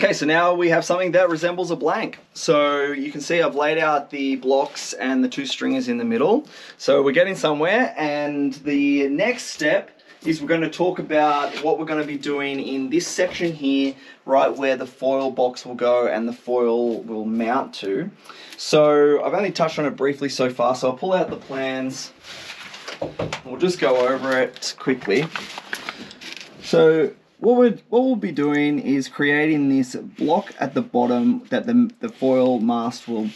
Okay, so now we have something that resembles a blank. So you can see I've laid out the blocks and the two stringers in the middle. So we're getting somewhere, and the next step is we're going to talk about what we're going to be doing in this section here, right where the foil box will go and the foil will mount to. So I've only touched on it briefly so far, so I'll pull out the plans. We'll just go over it quickly. So what we'll be doing is creating this block at the bottom that the foil mast will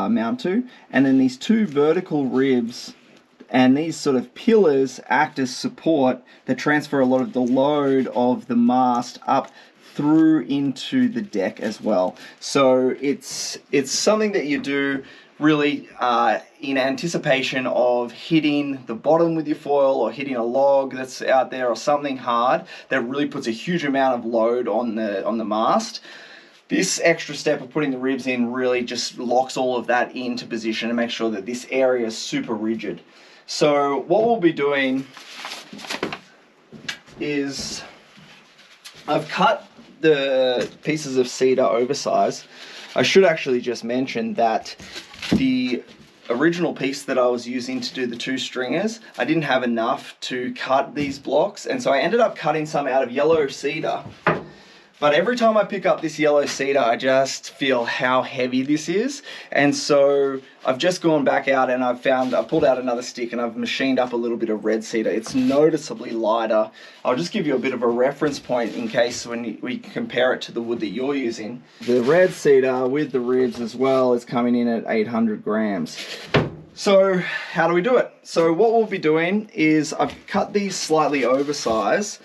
mount to, and then these two vertical ribs and these sort of pillars act as support that transfer a lot of the load of the mast up through into the deck as well. So it's something that you do really in anticipation of hitting the bottom with your foil, or hitting a log that's out there, or something hard that really puts a huge amount of load on the mast. This extra step of putting the ribs in really just locks all of that into position and makes sure that this area is super rigid. So what we'll be doing is I've cut the pieces of cedar oversize. I should actually just mention that the original piece that I was using to do the two stringers, I didn't have enough to cut these blocks, and so I ended up cutting some out of yellow cedar. But every time I pick up this yellow cedar, I just feel how heavy this is. And so I've just gone back out and I've pulled out another stick and I've machined up a little bit of red cedar. It's noticeably lighter. I'll just give you a bit of a reference point in case when we compare it to the wood that you're using. The red cedar with the ribs as well is coming in at 800 grams. So how do we do it? So what we'll be doing is I've cut these slightly oversized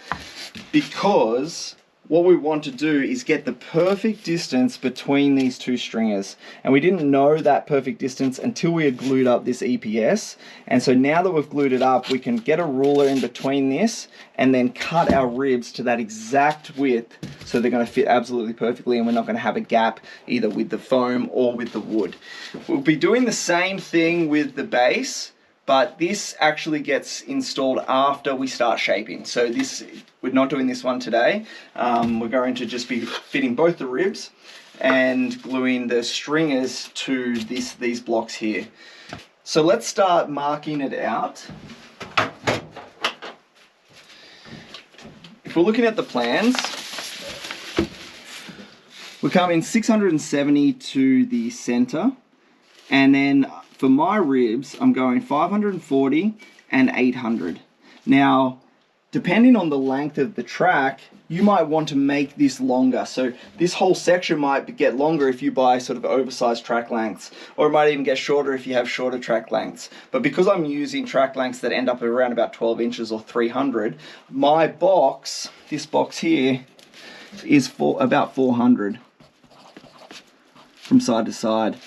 because what we want to do is get the perfect distance between these two stringers. And we didn't know that perfect distance until we had glued up this EPS. And so now that we've glued it up, we can get a ruler in between this and then cut our ribs to that exact width, so they're going to fit absolutely perfectly and we're not going to have a gap either with the foam or with the wood. We'll be doing the same thing with the base, but this actually gets installed after we start shaping. So we're not doing this one today. We're going to just be fitting both the ribs and gluing the stringers to these blocks here. So let's start marking it out. If we're looking at the plans, we come in 670 to the center, and then for my ribs, I'm going 540 and 800. Now, depending on the length of the track, you might want to make this longer. So this whole section might get longer if you buy sort of oversized track lengths, or it might even get shorter if you have shorter track lengths. But because I'm using track lengths that end up around about 12 inches or 300, my box, this box here, is for about 400 from side to side.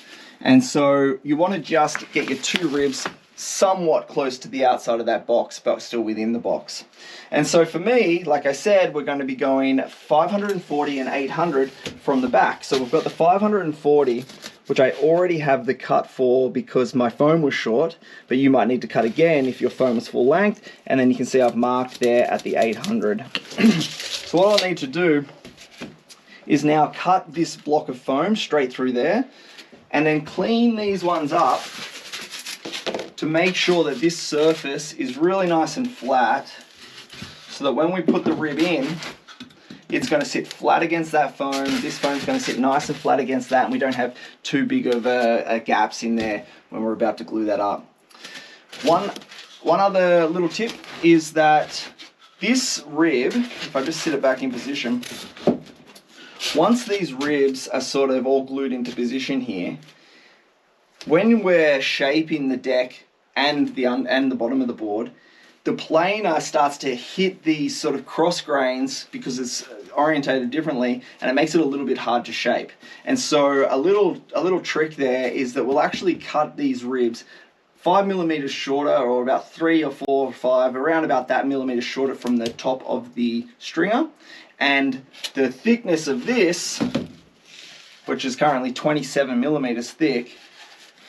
And so you want to just get your two ribs somewhat close to the outside of that box, but still within the box. And so for me, like I said, we're going to be going 540 and 800 from the back. So we've got the 540, which I already have the cut for because my foam was short, but you might need to cut again if your foam is full length. And then you can see I've marked there at the 800. So what I'll need to do is now cut this block of foam straight through there, and then clean these ones up to make sure that this surface is really nice and flat, so that when we put the rib in, it's going to sit flat against that foam. This foam's going to sit nice and flat against that, and we don't have too big of gaps in there when we're about to glue that up. One other little tip is that this rib, if I just sit it back in position, once these ribs are sort of all glued into position here, when we're shaping the deck and the bottom of the board, the planer starts to hit these sort of cross grains because it's orientated differently, and it makes it a little bit hard to shape. And so a little trick there is that we'll actually cut these ribs 5 millimeters shorter, or about 3 or 4 or 5, around about that millimeter shorter from the top of the stringer. And the thickness of this, which is currently 27 millimeters thick,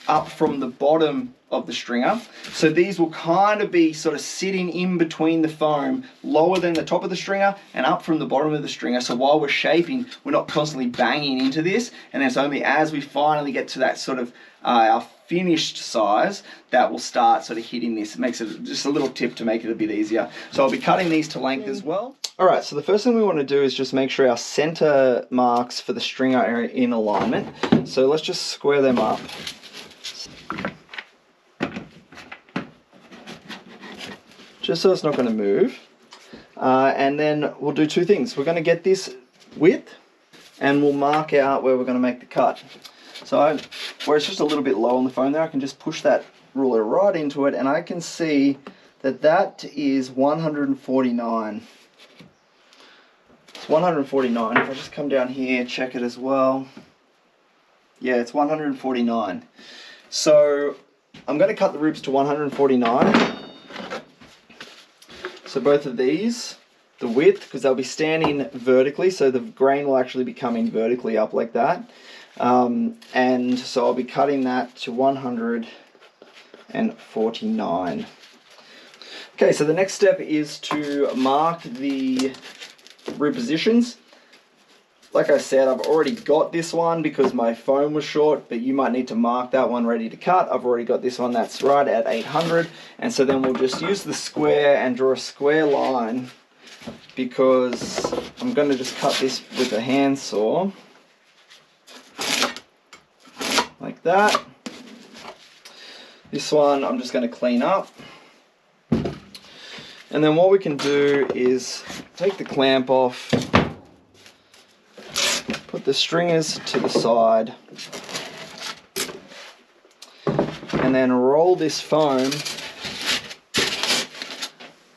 up from the bottom of the stringer. So these will kind of be sort of sitting in between the foam, lower than the top of the stringer and up from the bottom of the stringer. So while we're shaping, we're not constantly banging into this. And it's only as we finally get to that sort of our finished size that will start sort of hitting this. It makes it just a little tip to make it a bit easier. So I'll be cutting these to length as well. All right, so the first thing we want to do is just make sure our center marks for the stringer are in alignment. So let's just square them up. Just so it's not going to move. And then we'll do two things. We're going to get this width and we'll mark out where we're going to make the cut. So where it's just a little bit low on the foam there, I can just push that ruler right into it and I can see that that is 149. It's 149. If I just come down here, check it as well. Yeah, it's 149. So I'm going to cut the ribs to 149. So both of these, the width, because they'll be standing vertically, so the grain will actually be coming vertically up like that. And so I'll be cutting that to 149. Okay, so the next step is to mark the rib positions. Like I said, I've already got this one because my foam was short, but you might need to mark that one ready to cut. I've already got this one that's right at 800, and so then we'll just use the square and draw a square line because I'm going to just cut this with a handsaw like that. This one I'm just going to clean up, and then what we can do is take the clamp off, put the stringers to the side, and then roll this foam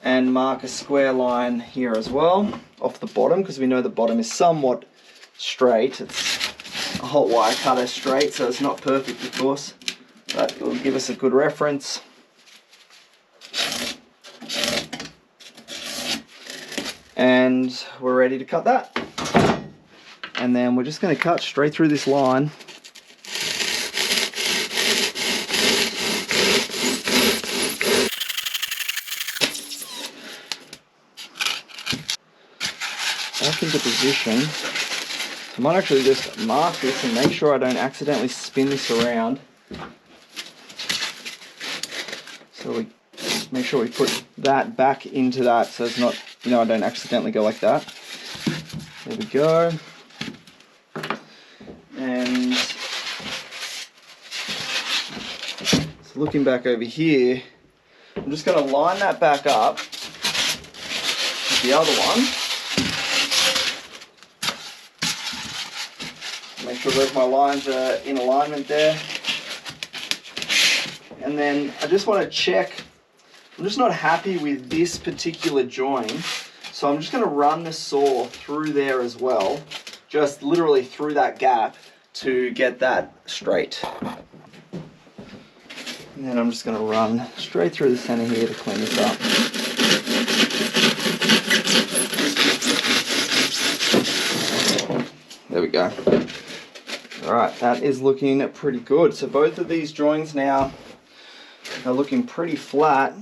and mark a square line here as well off the bottom, because we know the bottom is somewhat straight. It's a hot wire cutter straight, so it's not perfect of course, but it will give us a good reference. And we're ready to cut that. And then we're just going to cut straight through this line. Back into position. I might actually just mark this and make sure I don't accidentally spin this around. So we make sure we put that back into that so it's not, I don't accidentally go like that. There we go. And so looking back over here, I'm just going to line that back up with the other one. Make sure both my lines are in alignment there. And then I just want to check, I'm just not happy with this particular joint, so I'm just going to run the saw through there as well, just literally through that gap to get that straight. And then I'm just going to run straight through the center here to clean this up. There we go. Alright, that is looking pretty good. So both of these joints now are looking pretty flat.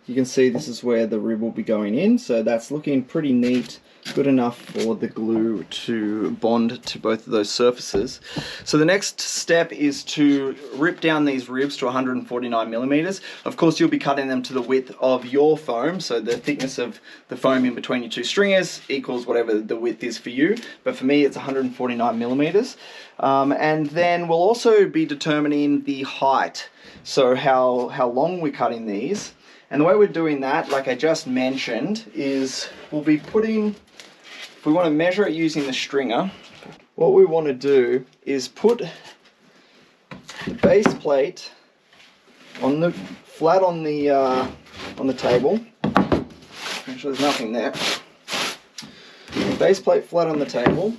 You can see this is where the rib will be going in, so that's looking pretty neat, good enough for the glue to bond to both of those surfaces. So the next step is to rip down these ribs to 149 millimeters. Of course you'll be cutting them to the width of your foam, so the thickness of the foam in between your two stringers equals whatever the width is for you, but for me it's 149 millimeters. And then we'll also be determining the height, so how long we're cutting these. And the way we're doing that, like I just mentioned, is we'll be putting, if we want to measure it using the stringer, what we want to do is put the base plate on the flat on the table. Make sure there's nothing there. The base plate flat on the table,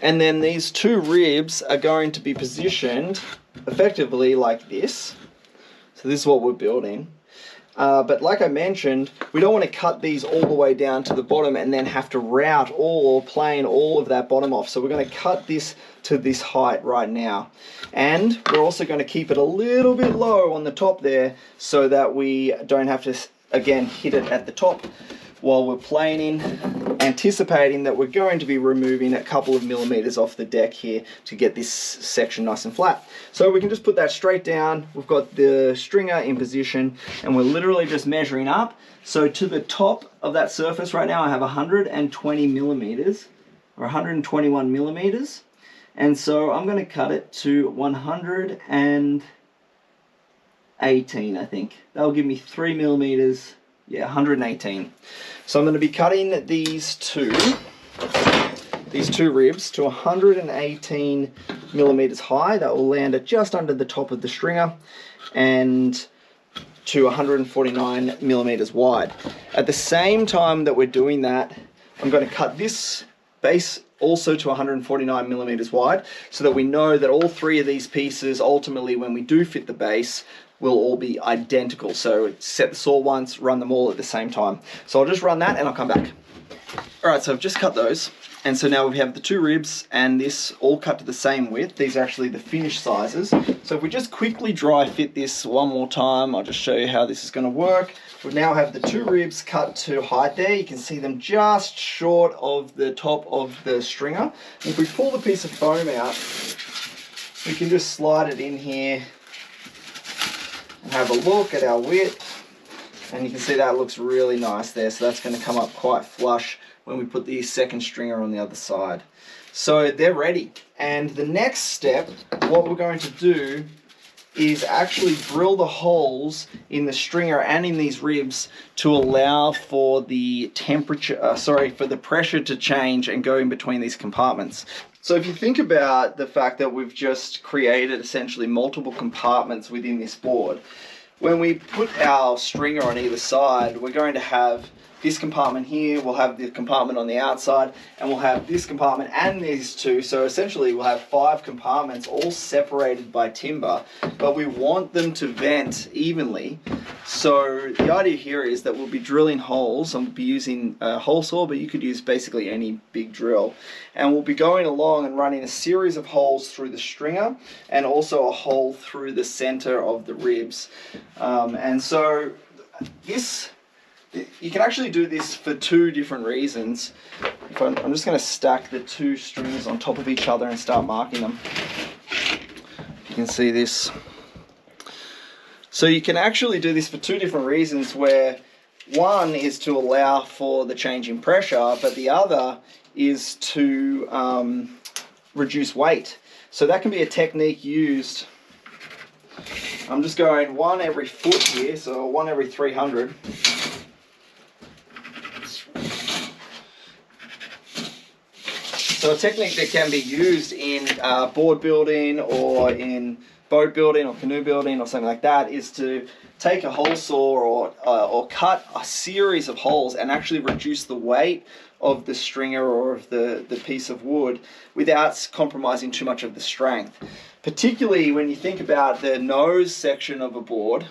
and then these two ribs are going to be positioned effectively like this. So this is what we're building. But like I mentioned, we don't want to cut these all the way down to the bottom and then have to route or plane all of that bottom off. So we're going to cut this to this height right now. And we're also going to keep it a little bit low on the top there so that we don't have to, again, hit it at the top while we're planing, anticipating that we're going to be removing a couple of millimeters off the deck here to get this section nice and flat. So we can just put that straight down. We've got the stringer in position and we're literally just measuring up. So to the top of that surface right now I have 120 millimeters or 121 millimeters, and so I'm going to cut it to 118, I think. That'll give me 3 millimeters. Yeah, 118. So I'm going to be cutting these two ribs to 118 millimeters high. That will land at just under the top of the stringer, and to 149 millimeters wide. At the same time that we're doing that, I'm going to cut this base also to 149 millimeters wide, so that we know that all three of these pieces, ultimately when we do fit the base, will all be identical. So set the saw once, run them all at the same time. So I'll just run that and I'll come back. All right, so I've just cut those. And so now we have the two ribs and this all cut to the same width. These are actually the finished sizes. So if we just quickly dry fit this one more time, I'll just show you how this is going to work. We now have the two ribs cut to height there. You can see them just short of the top of the stringer. And if we pull the piece of foam out, we can just slide it in here and have a look at our width, and you can see that looks really nice there. So that's going to come up quite flush when we put the second stringer on the other side. So they're ready, and the next step, what we're going to do is actually drill the holes in the stringer and in these ribs to allow for the temperature, for the pressure to change and go in between these compartments. So if you think about the fact that we've just created essentially multiple compartments within this board, when we put our stringer on either side, we're going to have this compartment here, we'll have the compartment on the outside, and we'll have this compartment and these two. So essentially we'll have 5 compartments all separated by timber, but we want them to vent evenly. So the idea here is that we'll be drilling holes, and we'll be using a hole saw, but you could use basically any big drill. And we'll be going along and running a series of holes through the stringer and also a hole through the center of the ribs. And so this, you can actually do this for 2 different reasons. I'm just going to stack the 2 strings on top of each other and start marking them. You can see this. So you can actually do this for 2 different reasons, where one is to allow for the change in pressure, but the other is to reduce weight. So that can be a technique used. I'm just going 1 every foot here, so 1 every 300. So a technique that can be used in board building or in boat building or canoe building or something like that is to take a hole saw or cut a series of holes and actually reduce the weight of the stringer or of the piece of wood without compromising too much of the strength. Particularly when you think about the nose section of a board,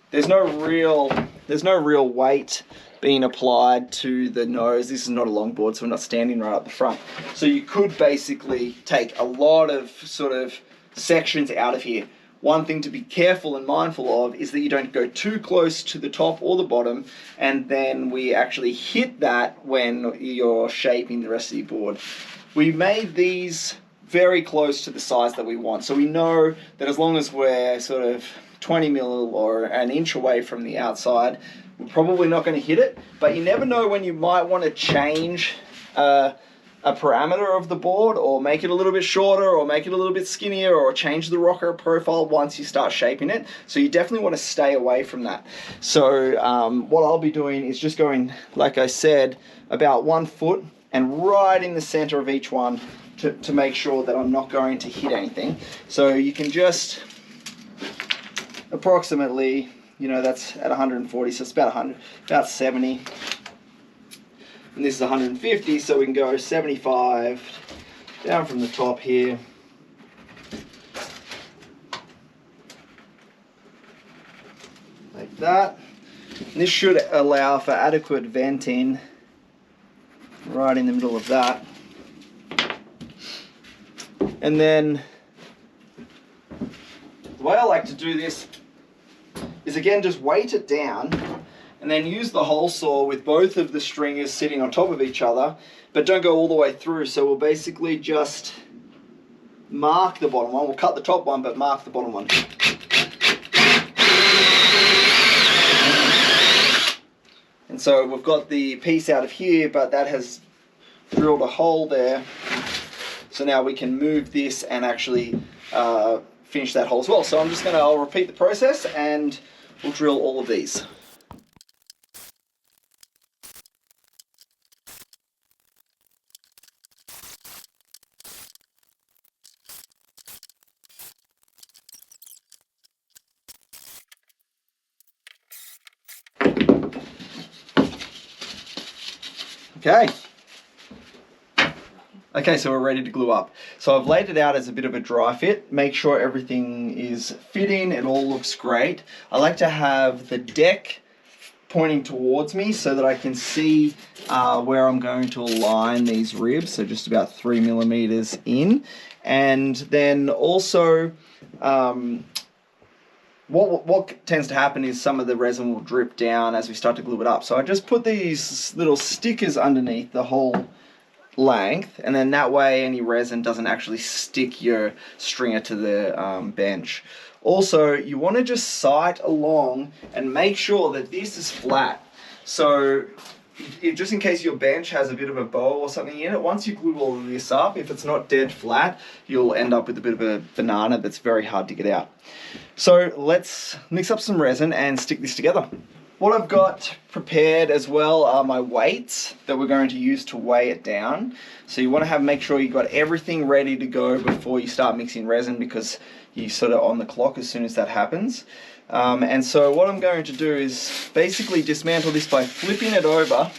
there's no real weight being applied to the nose. This is not a longboard, so we're not standing right up the front. So you could basically take a lot of sort of sections out of here. One thing to be careful and mindful of is that you don't go too close to the top or the bottom, and then we actually hit that when you're shaping the rest of your board. We made these very close to the size that we want, so we know that as long as we're sort of 20 mil or an inch away from the outside, we're probably not going to hit it. But you never know when you might want to change a parameter of the board, or make it a little bit shorter, or make it a little bit skinnier, or change the rocker profile once you start shaping it. So you definitely want to stay away from that. So what I'll be doing is just going, like I said, about 1 foot and right in the center of each one to make sure that I'm not going to hit anything. So you can just approximately, that's at 140, so it's about 70. And this is 150, so we can go 75 down from the top here. Like that. This should allow for adequate venting right in the middle of that. And then the way I like to do this is, again, just weight it down and then use the hole saw with both of the stringers sitting on top of each other, but don't go all the way through. So we'll basically just mark the bottom one. We'll cut the top one, but mark the bottom one. And so we've got the piece out of here, but that has drilled a hole there. So now we can move this and actually finish that hole as well. So I'll repeat the process and we'll drill all of these. Okay, so we're ready to glue up. So I've laid it out as a bit of a dry fit. Make sure everything is fitting, it all looks great. I like to have the deck pointing towards me so that I can see where I'm going to align these ribs, so just about 3 millimeters in. And then also, what tends to happen is some of the resin will drip down as we start to glue it up. So I just put these little stickers underneath the whole length, and then that way any resin doesn't actually stick your stringer to the bench. Also, you want to just sight along and make sure that this is flat. So just in case your bench has a bit of a bow or something in it, once you glue all of this up, if it's not dead flat, you'll end up with a bit of a banana that's very hard to get out. So let's mix up some resin and stick this together. What I've got prepared as well are my weights that we're going to use to weigh it down. So you want to make sure you've got everything ready to go before you start mixing resin, because you're sort of on the clock as soon as that happens. And so what I'm going to do is basically dismantle this by flipping it over.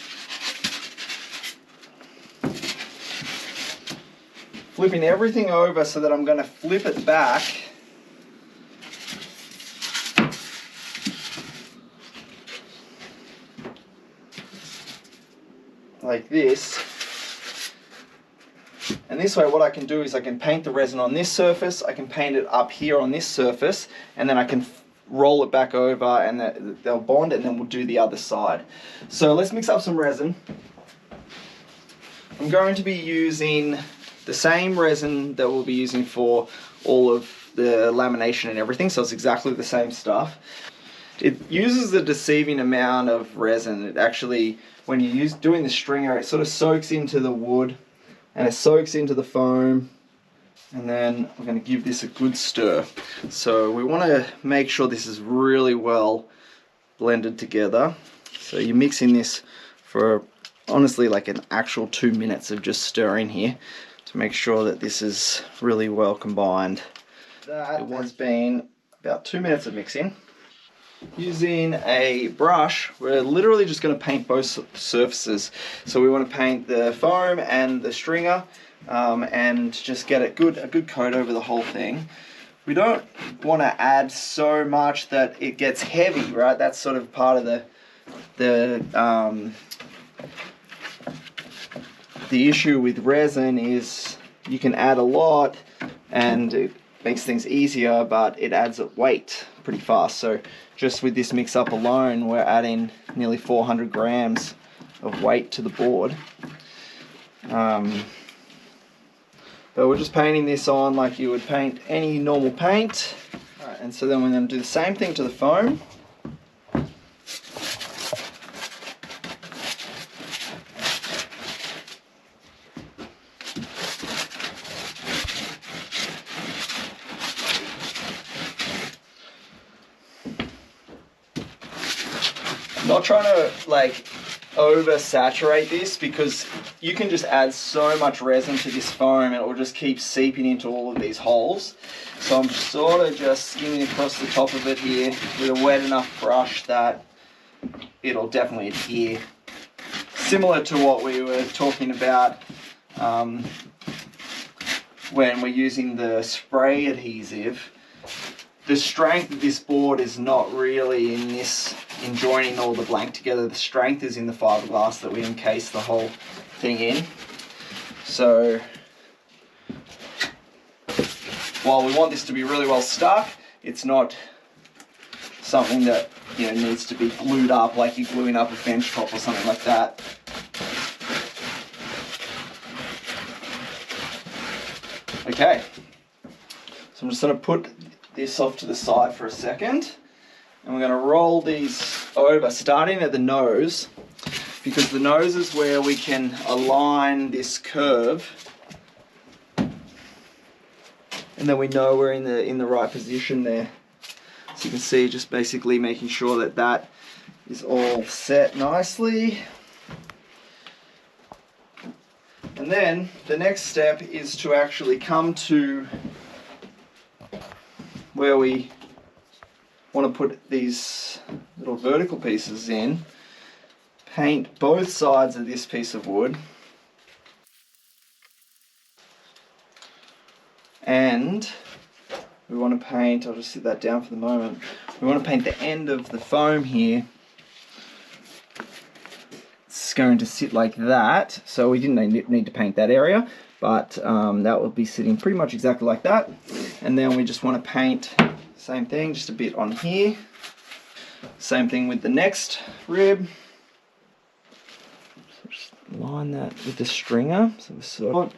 Flipping everything over so that I'm going to flip it back. Like this. And this way what I can do is I can paint the resin on this surface, I can paint it up here on this surface, and then I can roll it back over and they'll bond, and then we'll do the other side. So let's mix up some resin. I'm going to be using the same resin that we'll be using for all of the lamination and everything, so it's exactly the same stuff. It uses a deceiving amount of resin. It actually, when you're doing the stringer, it sort of soaks into the wood and it soaks into the foam, and then we're going to give this a good stir. So we want to make sure this is really well blended together. So you're mixing this for honestly like an actual 2 minutes of just stirring here to make sure that this is really well combined. That has been about 2 minutes of mixing. Using a brush, we're literally just going to paint both surfaces. So we want to paint the foam and the stringer and just get a good coat over the whole thing. We don't want to add so much that it gets heavy, right? That's sort of part of the issue with resin is you can add a lot and it makes things easier, but it adds up weight pretty fast. So just with this mix up alone, we're adding nearly 400 grams of weight to the board. But we're just painting this on like you would paint any normal paint. Right, and so then we're going to do the same thing to the foam. Not trying to like oversaturate this, because you can just add so much resin to this foam and it will just keep seeping into all of these holes. So I'm sort of just skimming across the top of it here with a wet enough brush that it'll definitely adhere. Similar to what we were talking about when we're using the spray adhesive. the strength of this board is not really in joining all the blank together. The strength is in the fiberglass that we encase the whole thing in. So while we want this to be really well stuck, it's not something that, you know, needs to be glued up like you're gluing up a bench top or something like that. Okay, so I'm just going to put this off to the side for a second, and we're going to roll these over, starting at the nose, because the nose is where we can align this curve, and then we know we're in the right position there. So you can see, just basically making sure that that is all set nicely. And then the next step is to actually come to where we want to put these little vertical pieces in, paint both sides of this piece of wood, and we want to paint, I'll just sit that down for the moment, we want to paint the end of the foam here. It's going to sit like that, so we didn't need to paint that area, but that will be sitting pretty much exactly like that. And then we just want to paint, same thing, just a bit on here. Same thing with the next rib. So just line that with the stringer, so this sort of,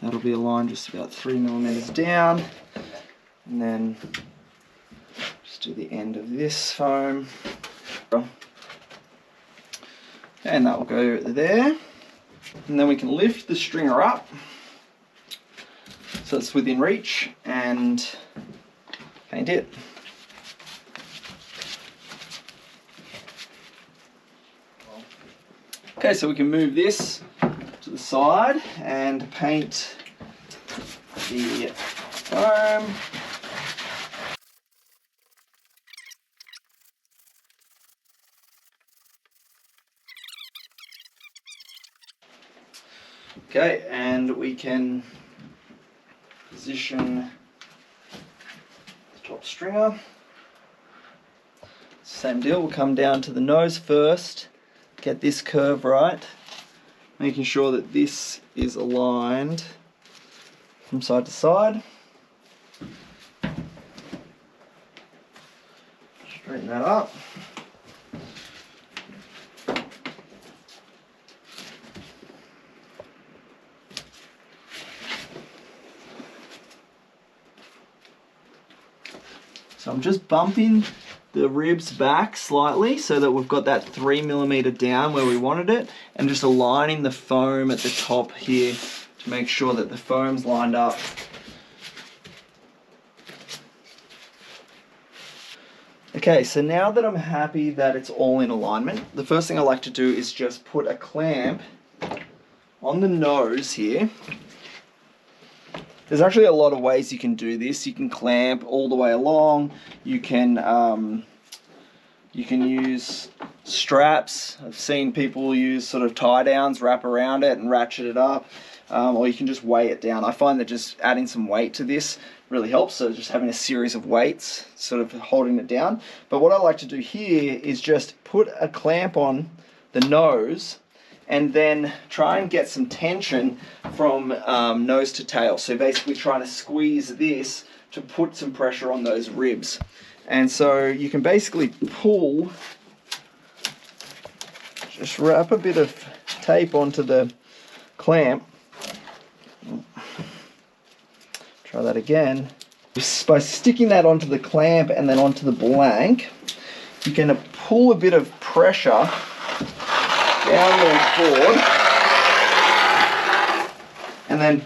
that'll be aligned just about 3 millimeters down. And then just do the end of this foam. And that will go there. And then we can lift the stringer up so it's within reach and paint it. Okay, so we can move this to the side and paint the foam. Okay, and we can position the top stringer. Same deal, we'll come down to the nose first, get this curve right, making sure that this is aligned from side to side. Straighten that up. So I'm just bumping the ribs back slightly so that we've got that 3 millimeter down where we wanted it, and just aligning the foam at the top here to make sure that the foam's lined up. Okay, so now that I'm happy that it's all in alignment, the first thing I like to do is just put a clamp on the nose here. There's actually a lot of ways you can do this. You can clamp all the way along. You can use straps. I've seen people use sort of tie downs, wrap around it and ratchet it up, or you can just weigh it down. I find that just adding some weight to this really helps. So just having a series of weights, sort of holding it down. But what I like to do here is just put a clamp on the nose, and then try and get some tension from nose to tail. So basically trying to squeeze this to put some pressure on those ribs. And so you can basically pull, just wrap a bit of tape onto the clamp. Try that again. Just by sticking that onto the clamp and then onto the blank, you can pull a bit of pressure down the board, and then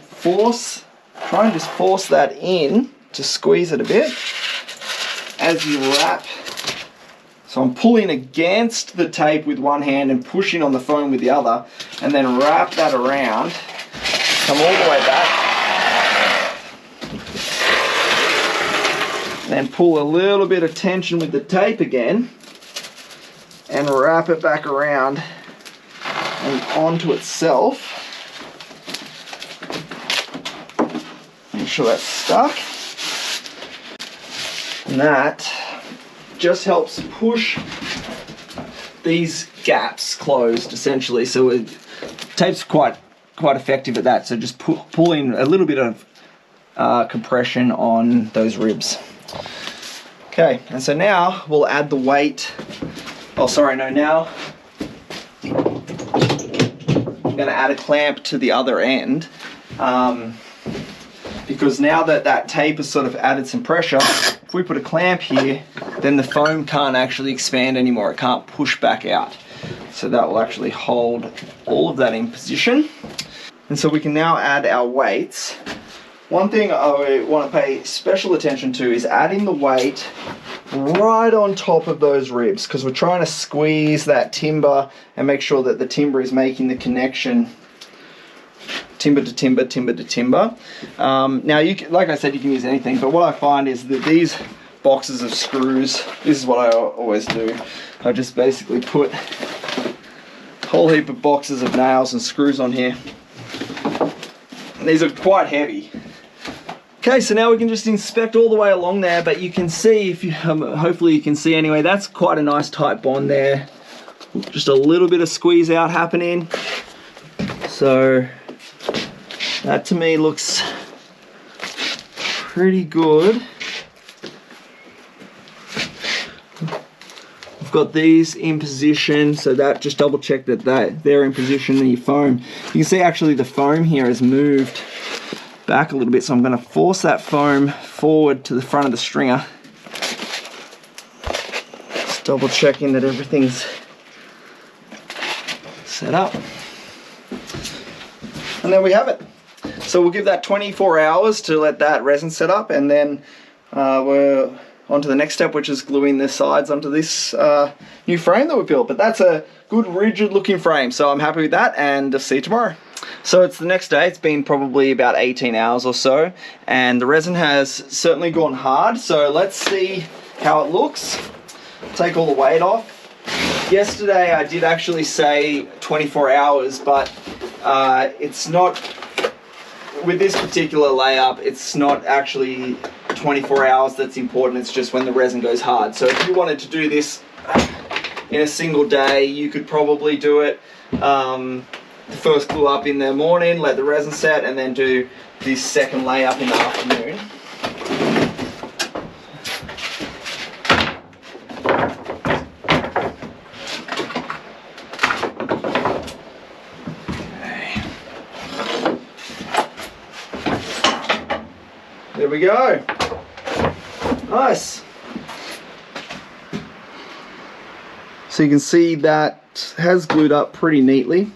try and just force that in to squeeze it a bit as you wrap. So I'm pulling against the tape with one hand and pushing on the foam with the other, and then wrap that around, come all the way back, then pull a little bit of tension with the tape again and wrap it back around and onto itself. Make sure that's stuck. And that just helps push these gaps closed, essentially. So tape's quite effective at that. So just pull in a little bit of compression on those ribs. Okay, and so now we'll add the weight. Oh, sorry, no, now I'm going to add a clamp to the other end, because now that tape has sort of added some pressure, if we put a clamp here, then the foam can't actually expand anymore. It can't push back out. So that will actually hold all of that in position. And so we can now add our weights. One thing I want to pay special attention to is adding the weight right on top of those ribs, because we're trying to squeeze that timber and make sure that the timber is making the connection timber to timber, timber to timber. Now, like I said, you can use anything, but what I find is that these boxes of screws, this is what I always do. I just basically put a whole heap of boxes of nails and screws on here. And these are quite heavy. Okay, so now we can just inspect all the way along there, but you can see, if you hopefully you can see anyway, that's quite a nice tight bond there. Just a little bit of squeeze out happening. So that to me looks pretty good. I've got these in position, so that just double check that they're in position in your foam. You can see actually the foam here has moved back a little bit, so I'm going to force that foam forward to the front of the stringer. Just double checking that everything's set up. And there we have it. So we'll give that 24 hours to let that resin set up, and then we're on to the next step, which is gluing the sides onto this new frame that we built. But that's a good rigid looking frame, so I'm happy with that, and I'll see you tomorrow. So it's the next day. It's been probably about 18 hours or so, and the resin has certainly gone hard. So let's see how it looks. Take all the weight off. Yesterday I did actually say 24 hours, but it's not, with this particular layup, it's not actually 24 hours that's important. It's just when the resin goes hard. So if you wanted to do this in a single day, you could probably do it the first glue up in the morning, let the resin set, and then do this second layup in the afternoon. Okay. There we go. Nice. So you can see that has glued up pretty neatly.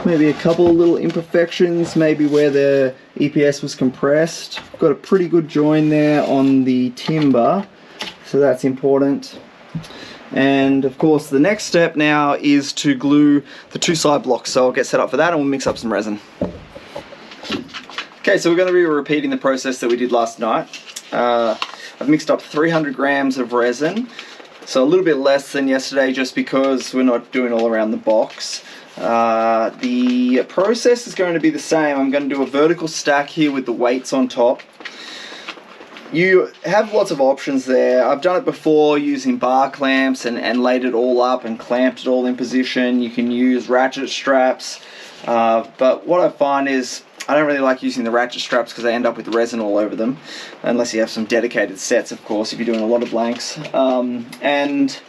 Maybe a couple of little imperfections, maybe where the EPS was compressed. Got a pretty good join there on the timber, so that's important. And of course the next step now is to glue the two side blocks, so I'll get set up for that and we'll mix up some resin. Okay, so we're going to be repeating the process that we did last night. I've mixed up 300 grams of resin, so a little bit less than yesterday just because we're not doing all around the box. The process is going to be the same. I'm going to do a vertical stack here with the weights on top. You have lots of options there. I've done it before using bar clamps and laid it all up and clamped it all in position. You can use ratchet straps, but what I find is I don't really like using the ratchet straps because they end up with resin all over them, unless you have some dedicated sets, of course, if you're doing a lot of blanks. And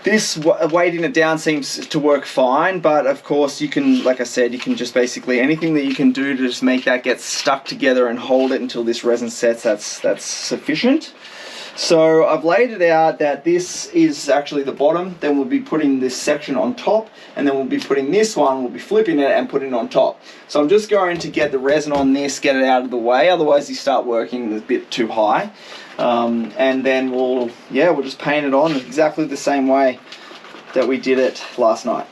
this weighting it down seems to work fine, but of course you can, like I said, you can just basically, anything that you can do to just make that get stuck together and hold it until this resin sets, that's sufficient. So I've laid it out that this is actually the bottom, then we'll be putting this section on top, and then we'll be putting this one, we'll be flipping it and putting it on top. So I'm just going to get the resin on this, get it out of the way, otherwise you start working a bit too high. And then we'll just paint it on exactly the same way that we did it last night.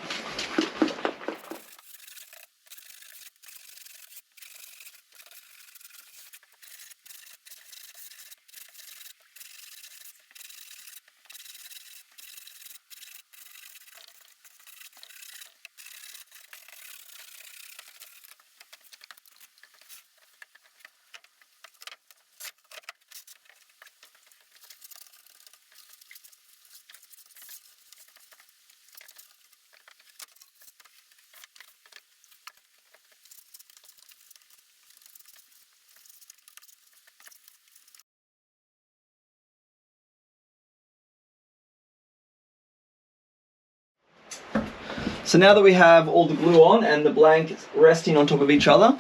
So now that we have all the glue on and the blank resting on top of each other,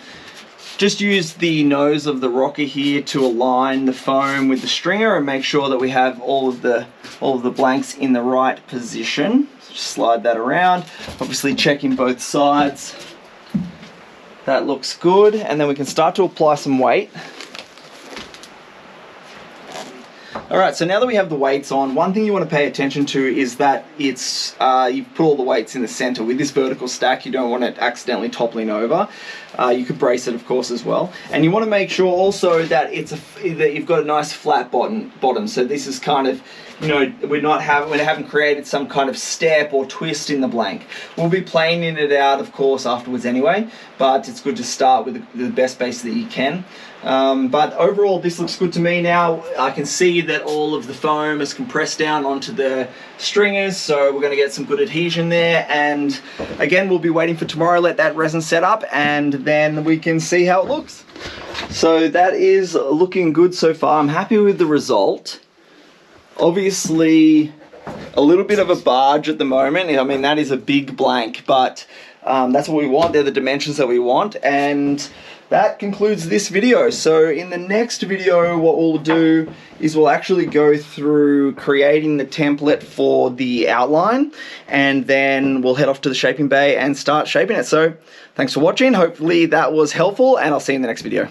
just use the nose of the rocker here to align the foam with the stringer and make sure that we have all of the blanks in the right position. So just slide that around, obviously checking both sides. That looks good, and then we can start to apply some weight. Alright, so now that we have the weights on, one thing you want to pay attention to is that it's you've put all the weights in the center. With this vertical stack, you don't want it accidentally toppling over. You could brace it, of course, as well. And you want to make sure also that that you've got a nice flat bottom. So this is kind of, you know, we haven't created some kind of step or twist in the blank. We'll be planing it out, of course, afterwards anyway, but it's good to start with the best base that you can. But overall, this looks good to me now. I can see that all of the foam is compressed down onto the stringers, so we're going to get some good adhesion there. And again, we'll be waiting for tomorrow, let that resin set up, and then we can see how it looks. So that is looking good so far. I'm happy with the result. Obviously, a little bit of a barge at the moment. I mean, that is a big blank, but that's what we want. They're the dimensions that we want, and that concludes this video. So in the next video, what we'll do is we'll actually go through creating the template for the outline, and then we'll head off to the shaping bay and start shaping it. So thanks for watching. Hopefully that was helpful, and I'll see you in the next video.